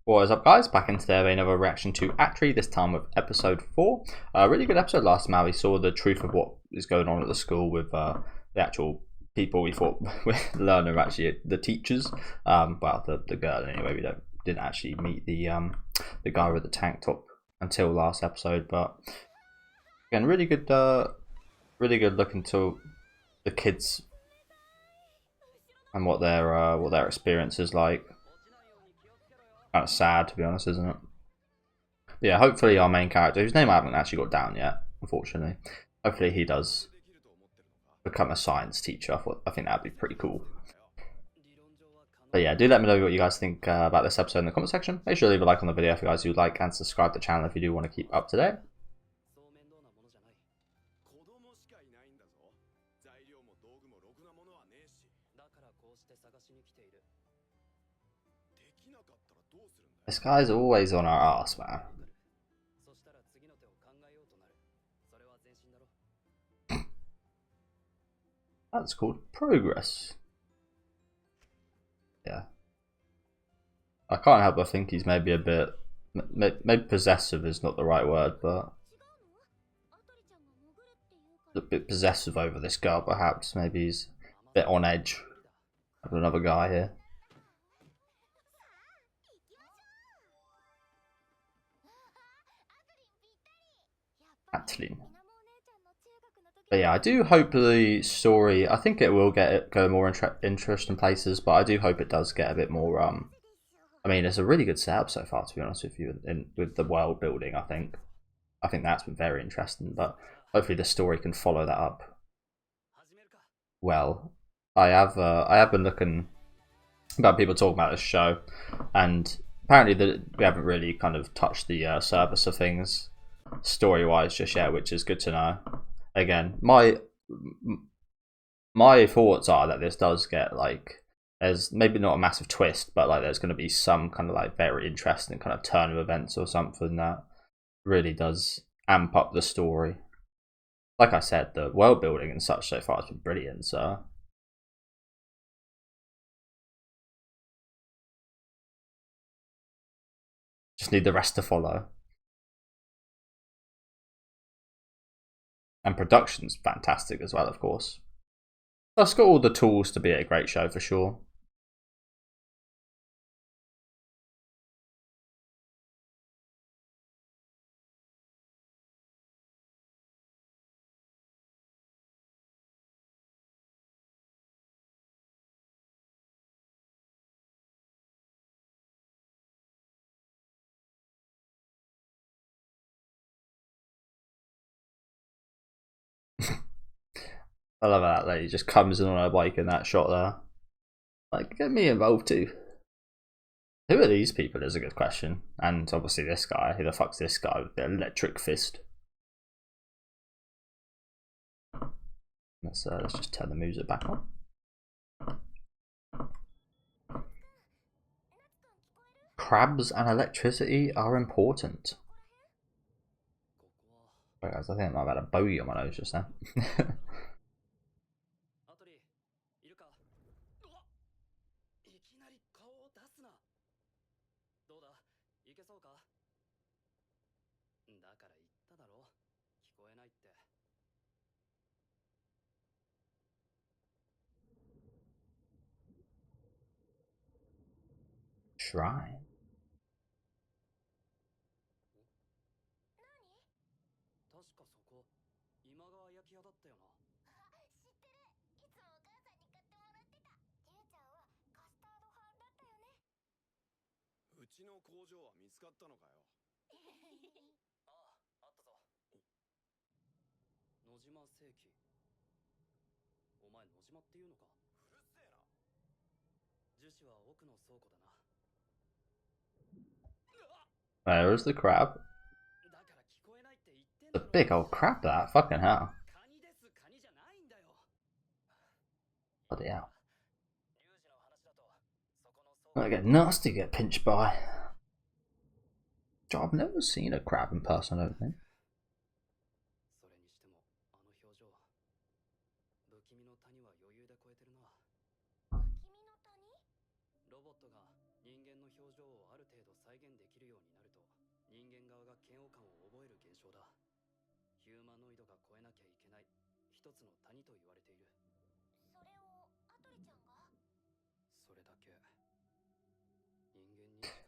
What is up, guys? Back in today with another reaction to Atri, this time with episode 4. Really good episode last time. We saw the truth of what is going on at the school with the actual people we thought we'd learn are actually the teachers. Well, the girl anyway. We didn't actually meet the guy with the tank top until last episode. But again, really good look into the kids and what their experience is like. Kind of sad, to be honest, isn't it? But yeah, hopefully our main character, whose name I haven't actually got down yet, unfortunately, hopefully he does become a science teacher. I think that'd be pretty cool. But yeah, do let me know what you guys think about this episode in the comment section. Make sure to leave a like on the video if you guys do like, and subscribe to the channel if you do want to keep up to date. This guy's always on our ass, man. That's called progress. Yeah. I can't help but think he's maybe a bit... Maybe possessive is not the right word, but... a bit possessive over this girl, perhaps. Maybe he's a bit on edge. I have another guy here. Atri. But yeah, I do hope the story, I think it will go more interesting places, but I do hope it does get a bit more, I mean, it's a really good setup so far, to be honest with you, with the world building, I think that's been very interesting, but hopefully the story can follow that up well. I have been looking about people talking about this show, and apparently we haven't really kind of touched the surface of things story-wise just yet, which is good to know. Again, my thoughts are that this does get, like, there's maybe not a massive twist, but like there's going to be some kind of like very interesting kind of turn of events or something that really does amp up the story. Like I said, the world building and such so far has been brilliant, so just need the rest to follow. And production's fantastic as well, of course. It's got all the tools to be a great show for sure. I love how that lady just comes in on her bike in that shot there. Like, get me involved too. Who are these people is a good question. And obviously this guy. Who the fuck's this guy with the electric fist? Let's just turn the music back on. Crabs and electricity are important. Right, guys, I think I might have had a bogey on my nose just now. Shrine. Where is the crab? The big old crab, that fucking hell. Bloody hell. I get nasty, get pinched by. I've never seen a crab in person, I don't think.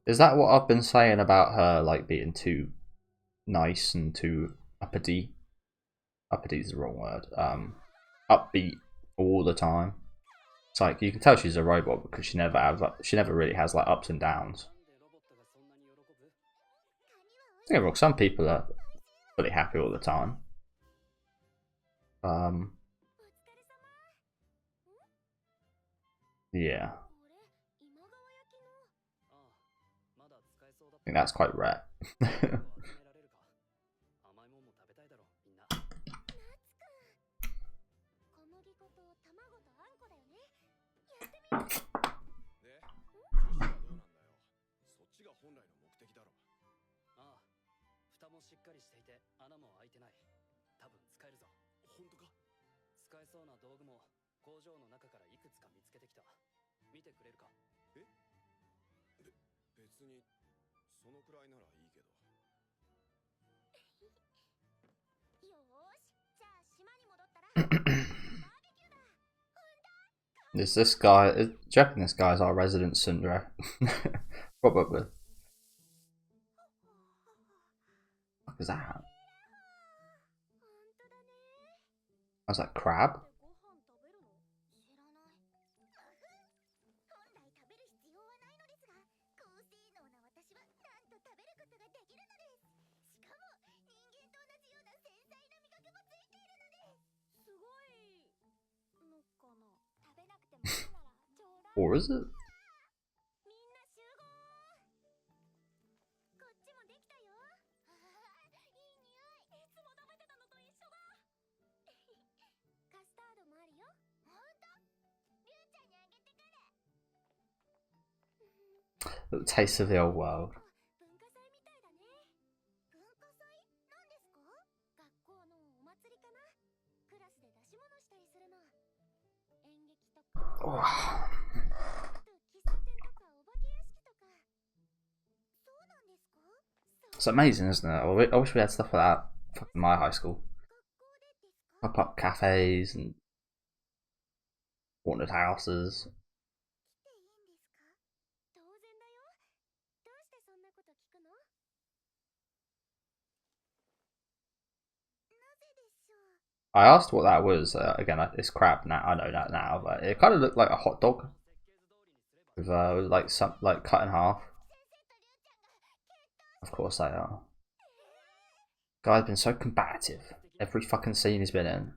Is that what I've been saying about her, like, being too nice and too uppity? Uppity is the wrong word. Upbeat all the time. It's like, you can tell she's a robot because she never really has, like, ups and downs. Don't get me wrong, some people are fully happy all the time. Yeah. I think that's quite rare. Is this guy? Do you reckon this guy's our resident tsundere? Probably. What is that? Was that crab? Or is it? The taste of the old world. Oh. It's amazing, isn't it? I wish we had stuff like that in my high school. Pop-up cafes and haunted houses. I asked what that was. Again, it's crab now. I know that now, but it kind of looked like a hot dog with like cut in half. Of course they are. Guy's been so combative. Every fucking scene he's been in.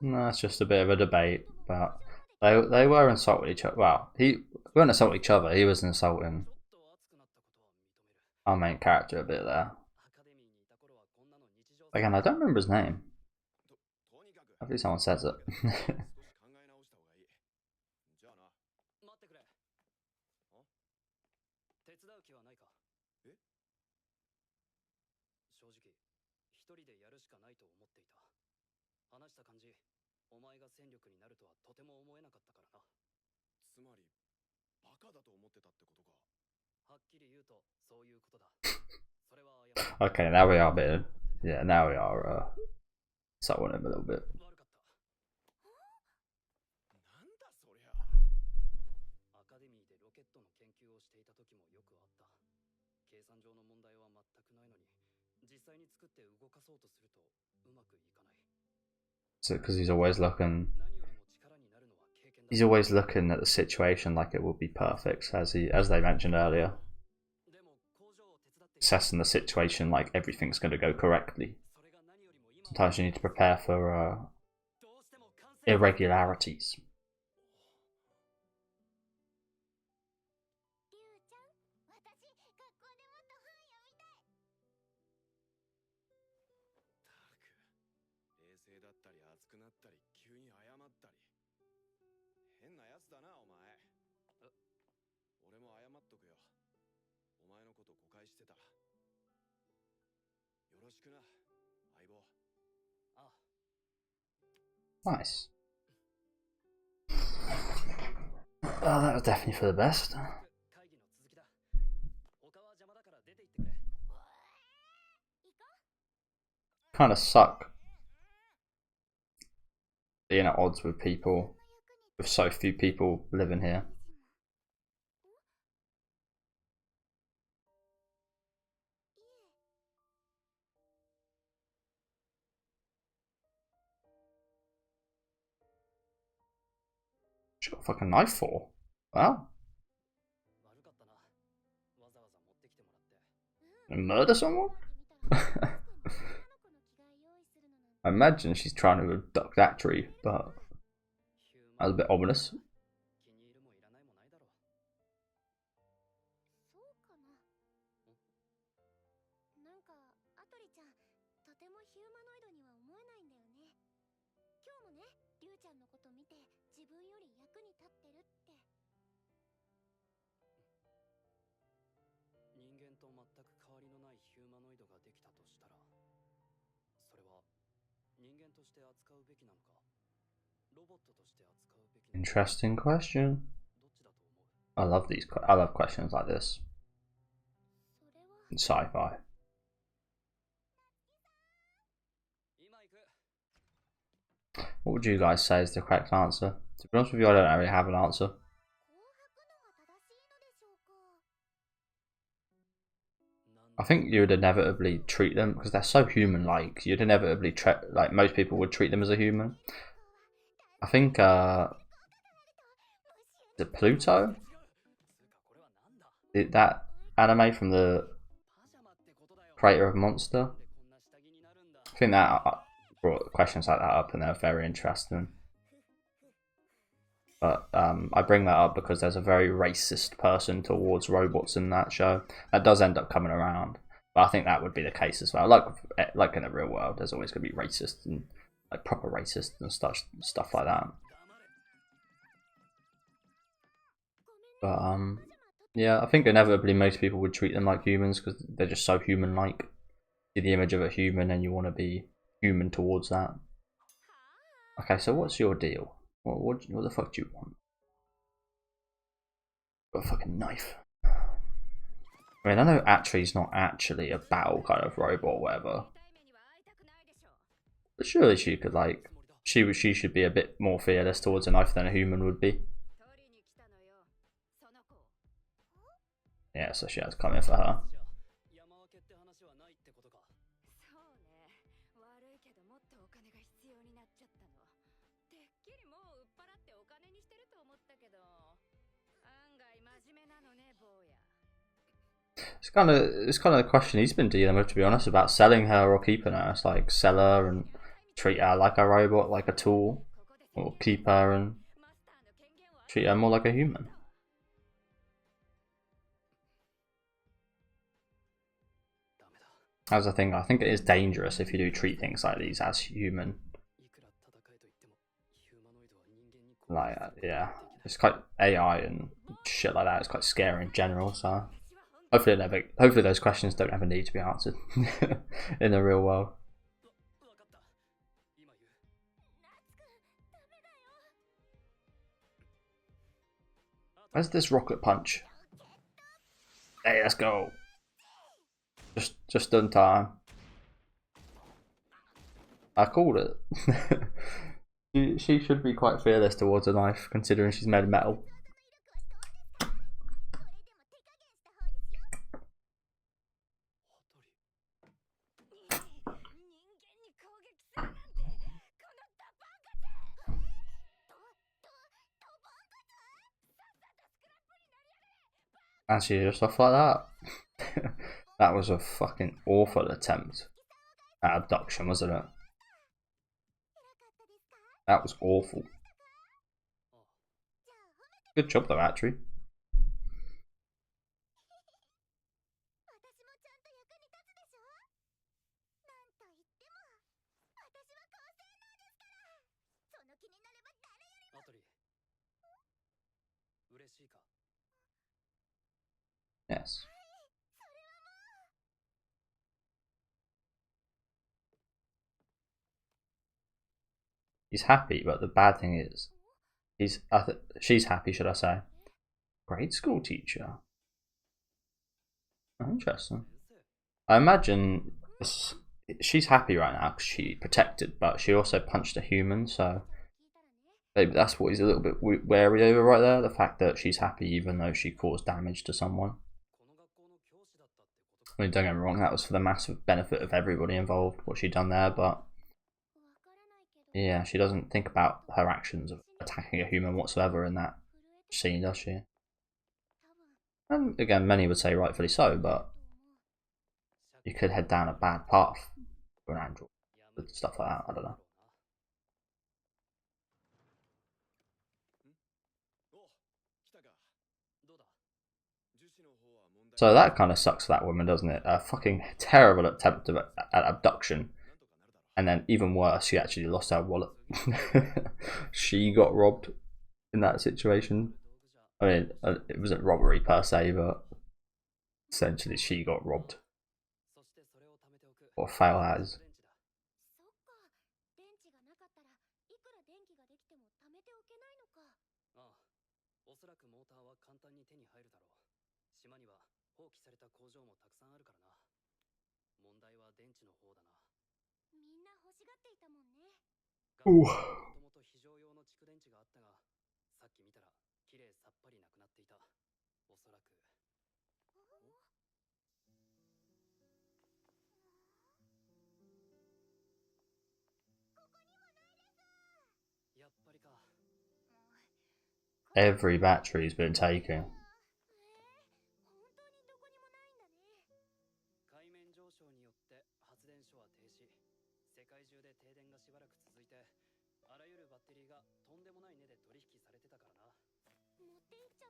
No, it's just a bit of a debate, but they were insulting each other. Well, we weren't insulting each other. He was insulting our main character a bit there. Again, I don't remember his name. Hopefully someone says it. Okay, now we are a bit. Yeah, now we are insulting him a little bit. So, because he's always looking at the situation like it will be perfect, as they mentioned earlier. Assessing the situation like everything's going to go correctly. Sometimes you need to prepare for irregularities. Nice. Oh, that was definitely for the best. Kind of suck being at odds with people, with so few people living here. She's got a fucking knife for. Wow. And murder someone? I imagine she's trying to abduct Atri, but that was a bit ominous. Interesting question. I love these. I love questions like this in sci-fi. What would you guys say is the correct answer? To be honest with you, I don't really have an answer. I think you would inevitably treat them, because they're so human-like, you'd inevitably like most people would treat them as a human. I think is it Pluto? That anime from the creator of Monster? I think that brought questions like that up, and they're very interesting. But I bring that up because there's a very racist person towards robots in that show. That does end up coming around, but I think that would be the case as well. Like in the real world, there's always going to be racist and like proper racist and stuff like that. But yeah, I think inevitably most people would treat them like humans because they're just so human-like. See the image of a human and you want to be human towards that. Okay, so what's your deal? What the fuck do you want? Got a fucking knife. I mean, I know Atri's not actually a battle kind of robot or whatever, but surely she could like she should be a bit more fearless towards a knife than a human would be. Yeah, so she has come in for her. It's kind of the question he's been dealing with, to be honest, about selling her or keeping her. It's like sell her and treat her like a robot, like a tool, or keep her and treat her more like a human. That's the thing. I think it is dangerous if you do treat things like these as human. Like yeah, it's quite AI and shit like that. It's quite scary in general. So. Hopefully those questions don't ever need to be answered in the real world. Where's this rocket punch? Hey, let's go. Just in time. I called it. She should be quite fearless towards a knife, considering she's made of metal. Actually, just stuff like that. That was a fucking awful attempt at abduction, wasn't it? That was awful. Good job though, Atri. Yes. He's happy, but the bad thing is, she's happy, should I say? Grade school teacher. Interesting. I imagine she's happy right now because she protected, but she also punched a human, so maybe that's what he's a little bit wary over right there. The fact that she's happy even though she caused damage to someone. I mean, don't get me wrong, that was for the massive benefit of everybody involved, what she'd done there, but yeah, she doesn't think about her actions of attacking a human whatsoever in that scene, does she? And again, many would say rightfully so, but you could head down a bad path for an android with stuff like that, I don't know. So that kind of sucks for that woman, doesn't it? A fucking terrible attempt at abduction. And then even worse, she actually lost her wallet. She got robbed in that situation. I mean, it wasn't robbery per se, but essentially she got robbed. Or fail as. Ooh. Every battery's been taken.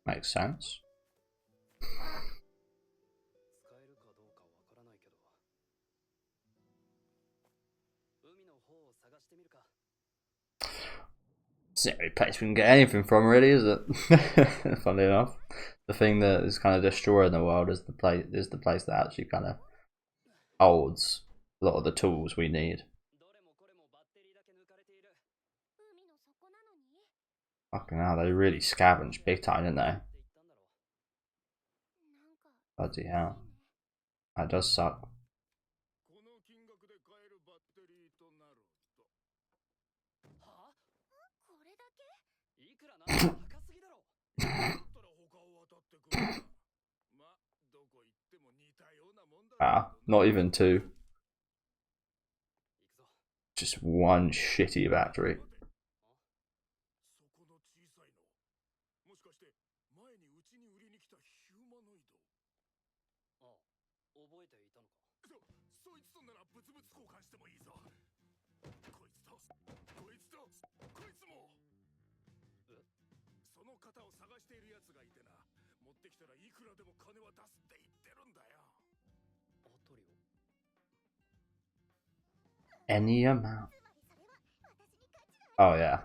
Makes sense. It's the only place we can get anything from, really, is it? Funnily enough, the thing that is kind of destroying the world is the place that actually kind of holds a lot of the tools we need. Fucking hell, they really scavenged big time, didn't they? Bloody hell. That does suck. Not even two. Just one shitty battery. Any amount. Oh yeah.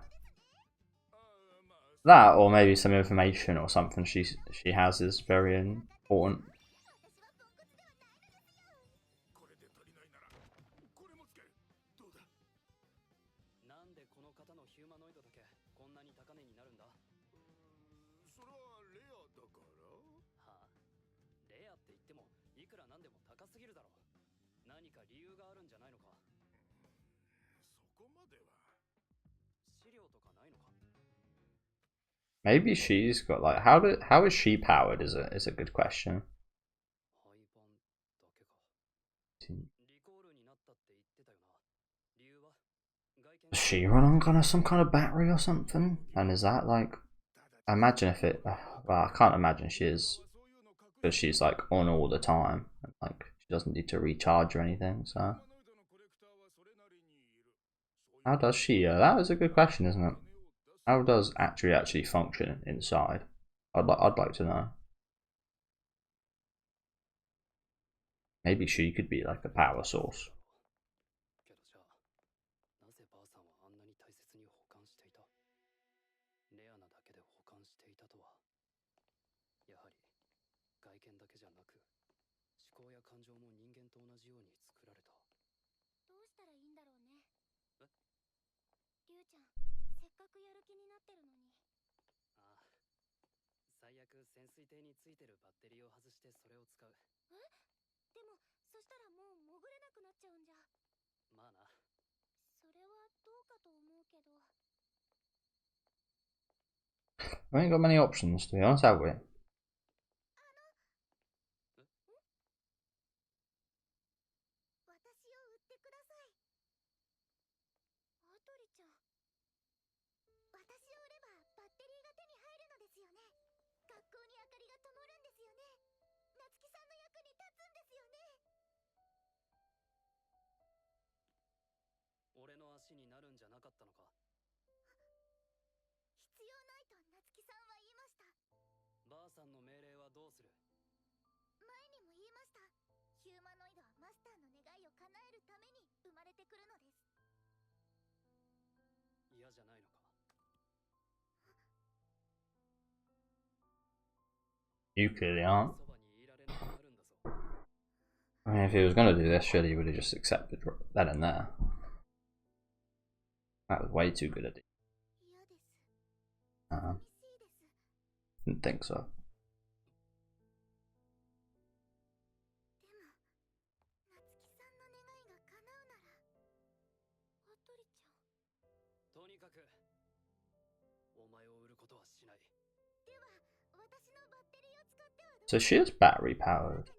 That, or maybe some information or something she has is very important. Maybe she's got like how is she powered is a good question. Does she run on kind of some kind of battery or something? And is that like, I imagine if it, well, I can't imagine she is, because she's like on all the time, like she doesn't need to recharge or anything. So How does she? That is a good question, isn't it? How does Atri actually function inside? I'd like to know. Maybe she could be like a power source. We ain't got many options, to be honest, have we? You clearly aren't. I mean, if he was going to do this, surely he would have just accepted that in there. That was way too good a deal. Didn't think so. So she is battery powered.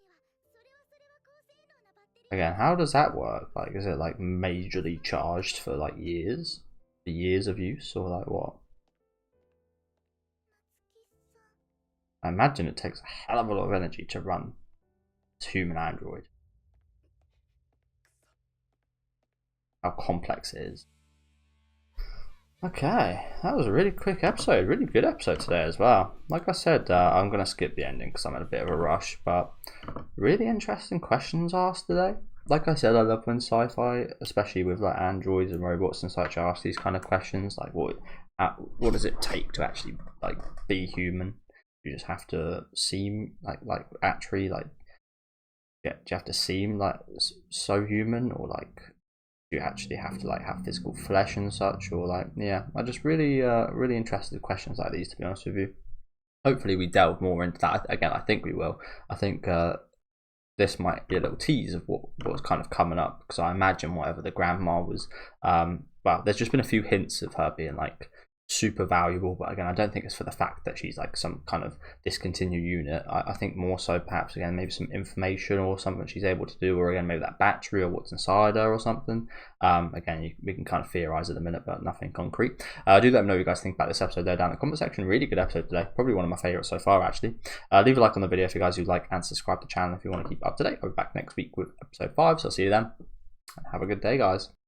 Again, how does that work? Like, is it like majorly charged for like years? For years of use, or like what? I imagine it takes a hell of a lot of energy to run this human android. How complex it is. Okay, that was a really quick episode, really good episode today as well. Like I said, I'm going to skip the ending because I'm in a bit of a rush, but really interesting questions asked today. Like I said, I love when sci-fi, especially with like androids and robots and such, ask these kind of questions, like what does it take to actually like be human? You just have to seem like Atri, like do you have to seem like so human, or like you actually have to like have physical flesh and such, or like, yeah, I just really really interested in questions like these, to be honest with you. Hopefully we delve more into that. Again, I think we will. I think this might be a little tease of what's kind of coming up, because I imagine whatever the grandma was, well, there's just been a few hints of her being like super valuable, but again, I don't think it's for the fact that she's like some kind of discontinued unit. I think more so perhaps, again, maybe some information or something she's able to do, or again maybe that battery or what's inside her or something. Again, we can kind of theorize at the minute, but nothing concrete. Do let me know what you guys think about this episode there down in the comment section. Really good episode today, probably one of my favorites so far actually. Leave a like on the video if you guys who like, and subscribe to the channel if you want to keep up to date. I'll be back next week with episode 5, so I'll see you then, and have a good day, guys.